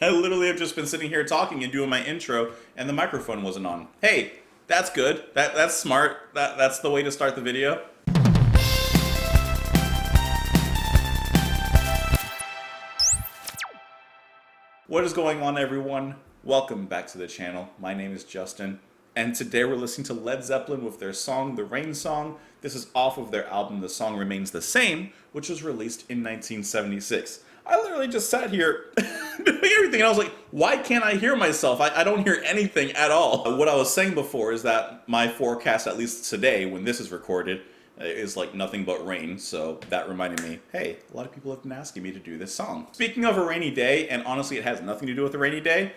I literally have just been sitting here talking and doing my intro, and the microphone wasn't on. Hey, that's good. That's smart. That's the way to start the video. What is going on, everyone? Welcome back to the channel. My name is Justin, and today we're listening to Led Zeppelin with their song, The Rain Song. This is off of their album, The Song Remains the Same, which was released in 1976. I literally just sat here doing everything, and I was like, why can't I hear myself? I don't hear anything at all. What I was saying before is that my forecast, at least today, when this is recorded, is like nothing but rain, so that reminded me, hey, a lot of people have been asking me to do this song. Speaking of a rainy day, and honestly it has nothing to do with a rainy day,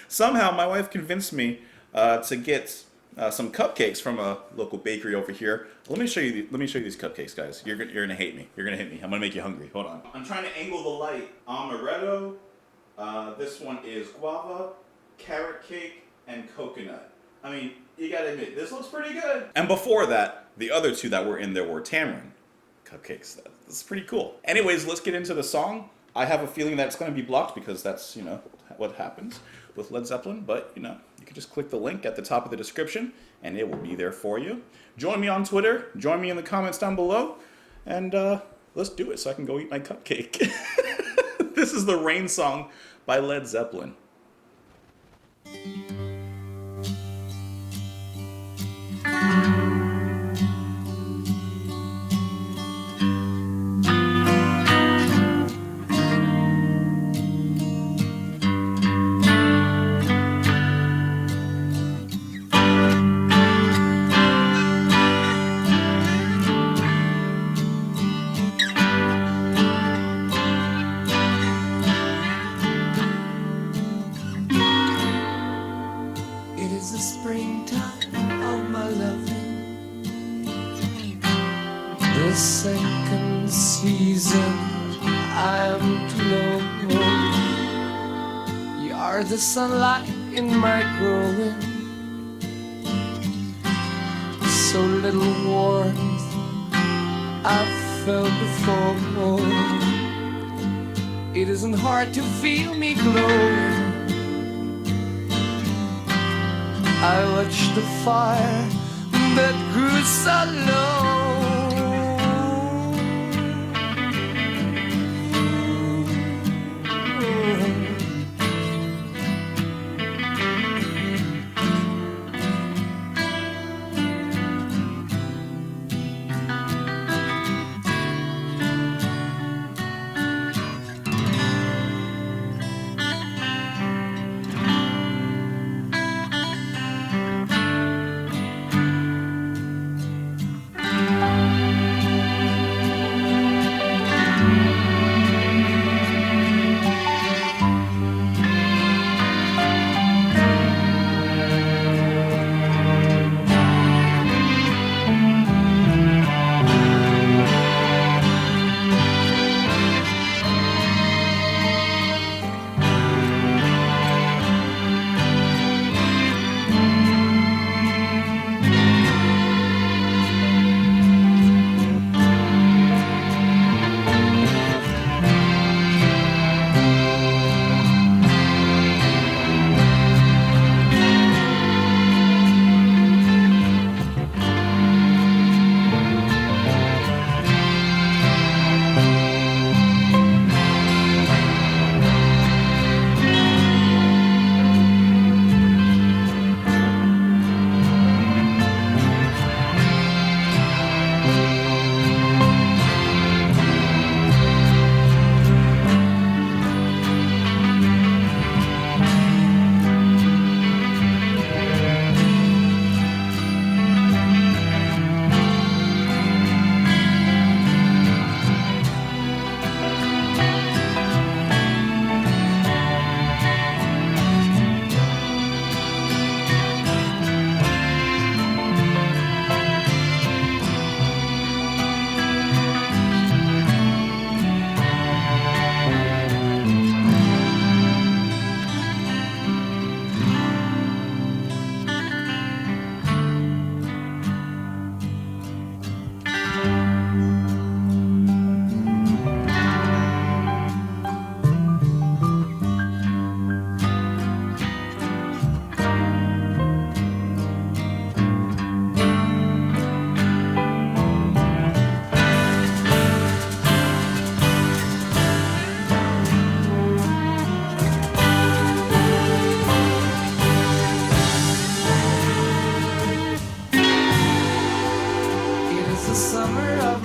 somehow my wife convinced me to get some cupcakes from a local bakery over here. Let me show you these cupcakes, guys. You're gonna hate me. You're gonna hate me. I'm gonna make you hungry. Hold on. I'm trying to angle the light. Amaretto. This one is guava, carrot cake, and coconut. I mean, you gotta admit, this looks pretty good. And before that, the other two that were in there were tamarind cupcakes. That's pretty cool. Anyways, let's get into the song. I have a feeling that it's going to be blocked because that's, what happens with Led Zeppelin. But, you can just click the link at the top of the description and it will be there for you. Join me on Twitter. Join me in the comments down below. And let's do it so I can go eat my cupcake. This is The Rain Song by Led Zeppelin. It is the springtime of my loving, the second season I am to know. You are the sunlight in my growing, so little warmth I've felt before. It isn't hard to feel me glowing. I watched the fire that grew so low.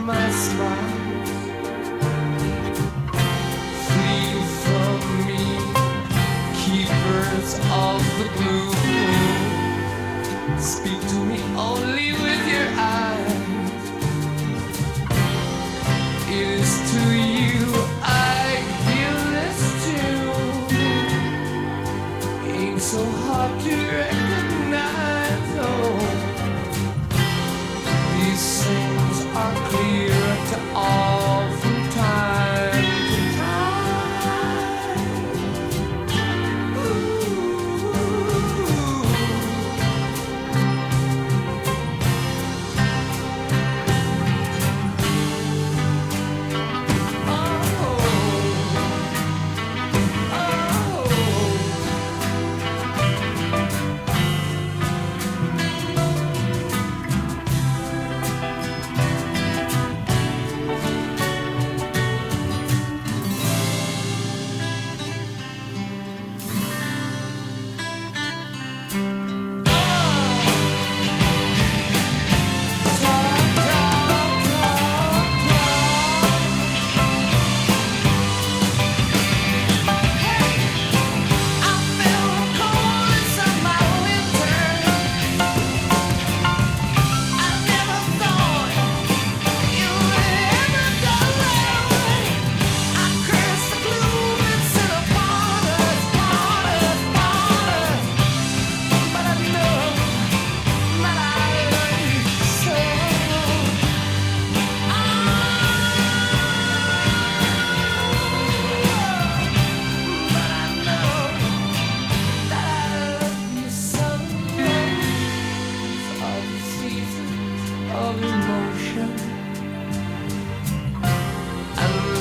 my smiles. Flee from me, keepers of the blue. Speak to me only with your eyes. It is to you I give this tune. Ain't so hard to recognize, oh. These things are clear to all from time to time. Ooh.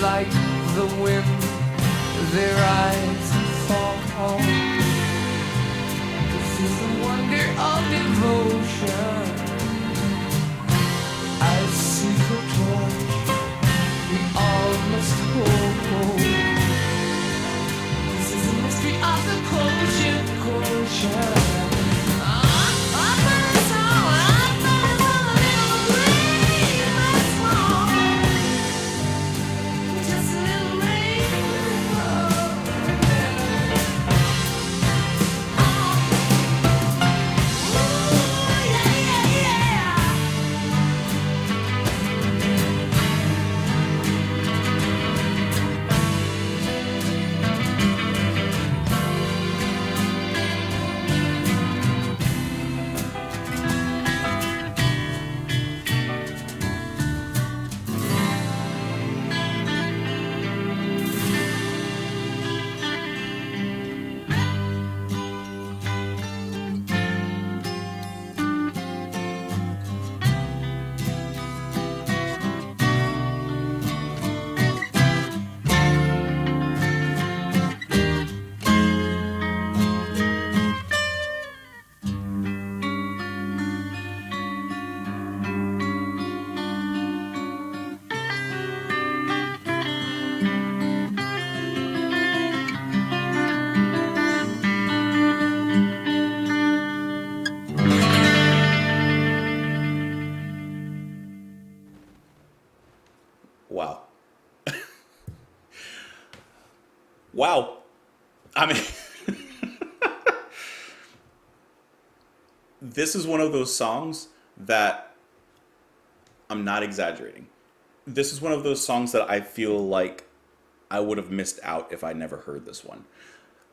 Like the wind, their eyes fall. This is the wonder of devotion. I see the torch we all must hold. This is the mystery of the quotient. Wow. Wow. I mean, this is one of those songs that I'm not exaggerating. This is one of those songs that I feel like I would have missed out if I never heard this one.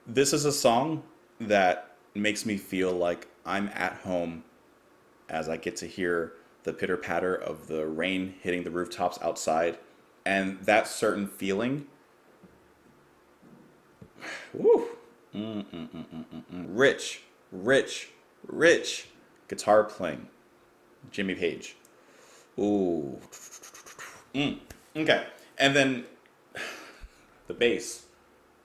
This is a song that makes me feel like I'm at home as I get to hear the pitter patter of the rain hitting the rooftops outside. And that certain feeling, woo, rich guitar playing, Jimmy Page. Ooh, okay. And then the bass,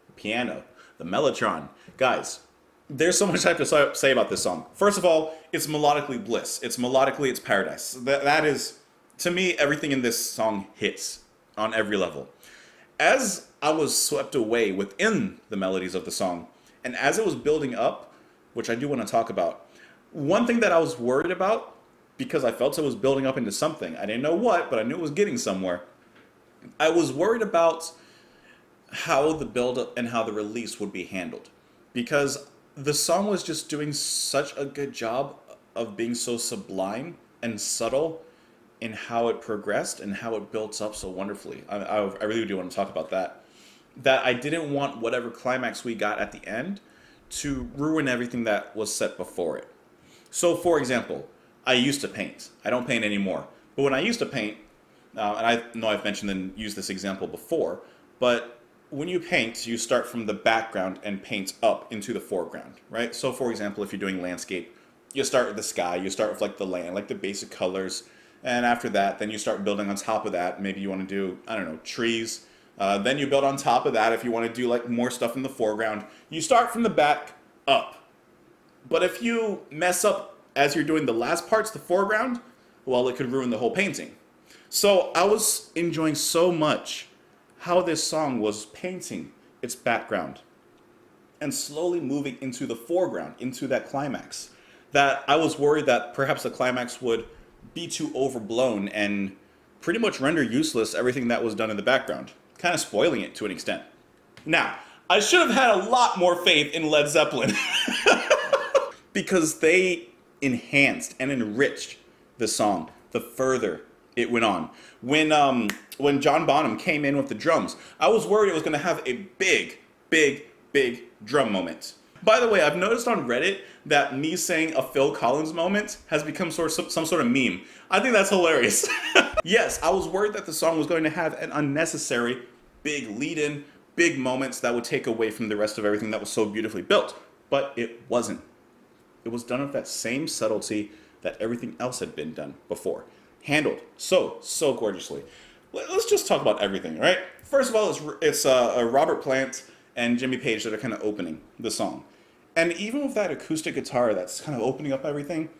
the piano, the mellotron. Guys, there's so much I have to say about this song. First of all, it's melodically bliss. It's paradise. That is, to me, everything in this song hits on every level. As I was swept away within the melodies of the song, and as it was building up, which I do want to talk about, one thing that I was worried about because I felt it was building up into something. I didn't know what, but I knew it was getting somewhere. I was worried about how the build-up and how the release would be handled, because the song was just doing such a good job of being so sublime and subtle in how it progressed and how it built up so wonderfully. I really do want to talk about that. That I didn't want whatever climax we got at the end to ruin everything that was set before it. So, for example, I used to paint. I don't paint anymore. But when I used to paint, and I know I've mentioned and used this example before, but when you paint, you start from the background and paint up into the foreground, right? So, for example, if you're doing landscape, you start with the sky, you start with like the land, like the basic colors, and after that, then you start building on top of that. Maybe you want to do, I don't know, trees. Then you build on top of that if you want to do like more stuff in the foreground. You start from the back up. But if you mess up as you're doing the last parts, the foreground, well, it could ruin the whole painting. So I was enjoying so much how this song was painting its background and slowly moving into the foreground, into that climax, that I was worried that perhaps the climax would be too overblown and pretty much render useless everything that was done in the background, kind of spoiling it to an extent. Now, I should have had a lot more faith in Led Zeppelin because they enhanced and enriched the song the further it went on. When John Bonham came in with the drums, I was worried it was going to have a big drum moment. By the way, I've noticed on Reddit that me saying a Phil Collins moment has become some sort of meme. I think that's hilarious. Yes, I was worried that the song was going to have an unnecessary big lead-in, big moments that would take away from the rest of everything that was so beautifully built. But it wasn't. It was done with that same subtlety that everything else had been done before. Handled so gorgeously. Let's just talk about everything, right? First of all, it's Robert Plant and Jimmy Page that are kind of opening the song. And even with that acoustic guitar that's kind of opening up everything,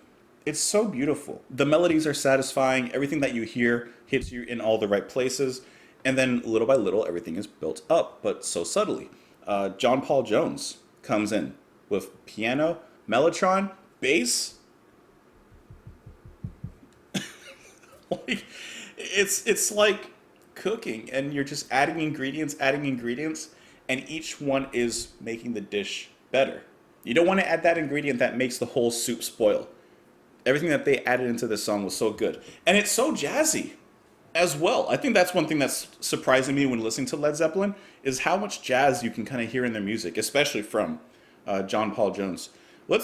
it's so beautiful. The melodies are satisfying. Everything that you hear hits you in all the right places. And then little by little, everything is built up, but so subtly. John Paul Jones comes in with piano, mellotron, bass. Like, it's like cooking, and you're just adding ingredients, and each one is making the dish better. You don't want to add that ingredient that makes the whole soup spoil. Everything that they added into this song was so good. And it's so jazzy as well. I think that's one thing that's surprising me when listening to Led Zeppelin is how much jazz you can kind of hear in their music, especially from John Paul Jones. I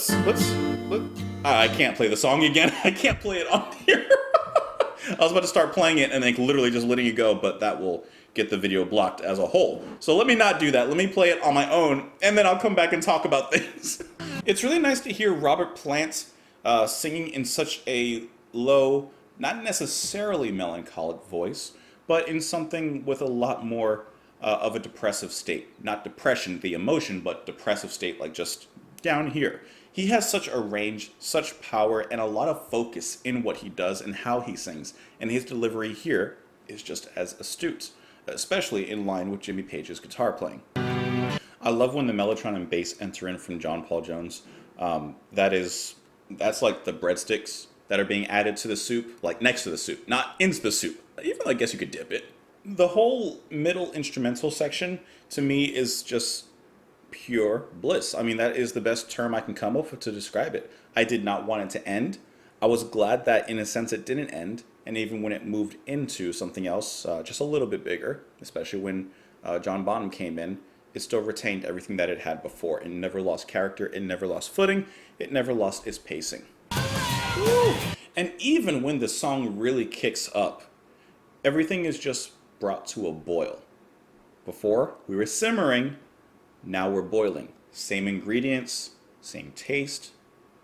can't play the song again. I can't play it on here. I was about to start playing it and like literally just letting it go, but that will get the video blocked as a whole. So let me not do that. Let me play it on my own, and then I'll come back and talk about things. It's really nice to hear Robert Plant singing in such a low, not necessarily melancholic voice, but in something with a lot more of a depressive state. Not depression, the emotion, but depressive state, like just down here. He has such a range, such power, and a lot of focus in what he does and how he sings. And his delivery here is just as astute, especially in line with Jimmy Page's guitar playing. I love when the mellotron and bass enter in from John Paul Jones. That's like the breadsticks that are being added to the soup, like next to the soup, not into the soup. Even though I guess you could dip it. The whole middle instrumental section, to me, is just pure bliss. I mean, that is the best term I can come up with to describe it. I did not want it to end. I was glad that, in a sense, it didn't end. And even when it moved into something else, just a little bit bigger, especially when John Bonham came in, it still retained everything that it had before. It never lost character. It never lost footing. It never lost its pacing. Woo! And even when the song really kicks up, everything is just brought to a boil. Before, we were simmering. Now we're boiling. Same ingredients, same taste,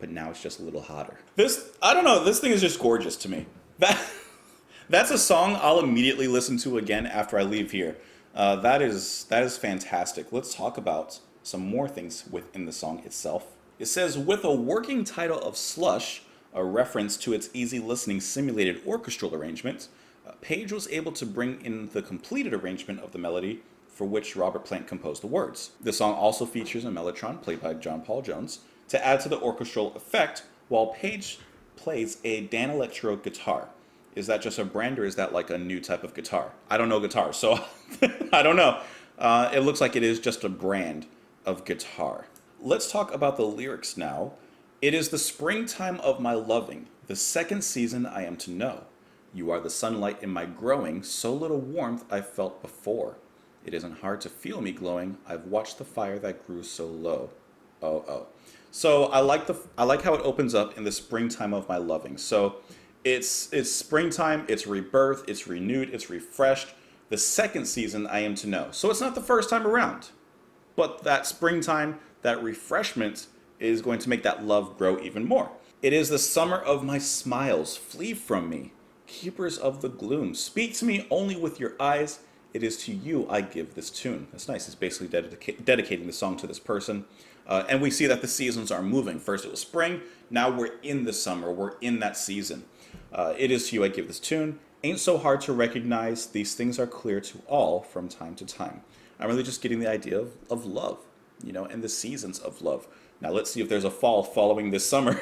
but now it's just a little hotter. I don't know, this thing is just gorgeous to me. That's a song I'll immediately listen to again after I leave here. That is fantastic. Let's talk about some more things within the song itself. It says, with a working title of Slush, a reference to its easy listening simulated orchestral arrangement, Page was able to bring in the completed arrangement of the melody for which Robert Plant composed the words. The song also features a mellotron played by John Paul Jones to add to the orchestral effect, while Page plays a Dan Electro guitar. Is that just a brand or is that like a new type of guitar? I don't know guitar, so I don't know. It looks like it is just a brand of guitar. Let's talk about the lyrics now. It is the springtime of my loving, the second season I am to know. You are the sunlight in my growing, so little warmth I felt before. It isn't hard to feel me glowing, I've watched the fire that grew so low. Oh, oh. So I like how it opens up in the springtime of my loving. So it's springtime, it's rebirth, it's renewed, it's refreshed. The second season I am to know. So it's not the first time around. But that springtime, that refreshment is going to make that love grow even more. It is the summer of my smiles, flee from me. Keepers of the gloom, speak to me only with your eyes. It is to you I give this tune. That's nice. It's basically dedicating the song to this person. And we see that the seasons are moving. First it was spring, now we're in the summer, we're in that season. It is to you I give this tune. Ain't so hard to recognize, these things are clear to all from time to time. I'm really just getting the idea of love, you know, and the seasons of love. Now let's see if there's a fall following this summer.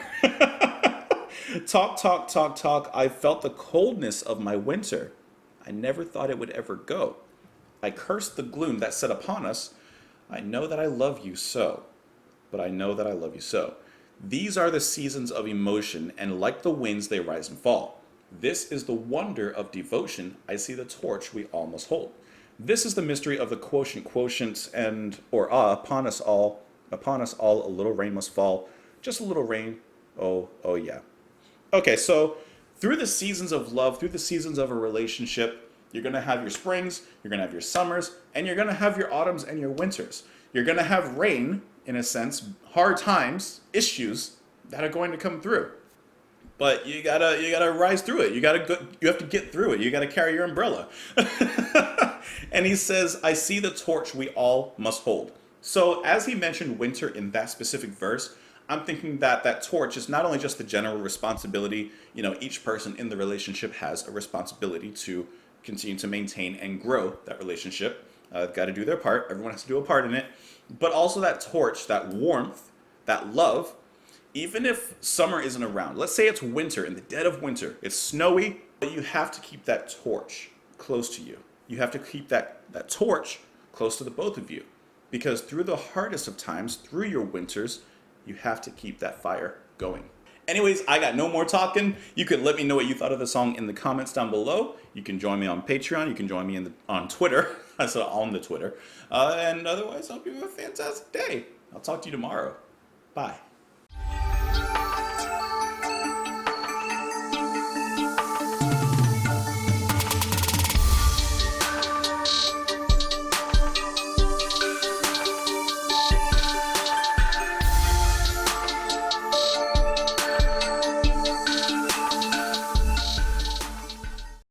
Talk, talk, talk, talk. I felt the coldness of my winter. I never thought it would ever go. I cursed the gloom that set upon us. I know that I love you so. But I know that I love you so. These are the seasons of emotion, and like the winds, they rise and fall. This is the wonder of devotion. I see the torch we all must hold. This is the mystery of the quotient, and or upon us all a little rain must fall. Just a little rain. Oh, oh yeah. Okay, so through the seasons of love, through the seasons of a relationship, you're going to have your springs, you're going to have your summers, and you're going to have your autumns and your winters. You're going to have rain, in a sense, hard times, issues that are going to come through. But you gotta rise through it. You have to get through it. You gotta carry your umbrella. And he says, I see the torch we all must hold. So as he mentioned winter in that specific verse, I'm thinking that that torch is not only just the general responsibility, you know, each person in the relationship has a responsibility to continue to maintain and grow that relationship. They've got to do their part. Everyone has to do a part in it. But also that torch, that warmth, that love, even if summer isn't around. Let's say it's winter, in the dead of winter. It's snowy, but you have to keep that torch close to you. You have to keep that torch close to the both of you. Because through the hardest of times, through your winters, you have to keep that fire going. Anyways, I got no more talking. You could let me know what you thought of the song in the comments down below. You can join me on Patreon. You can join me on Twitter. I said on the Twitter. And otherwise, I hope you have a fantastic day. I'll talk to you tomorrow. Bye.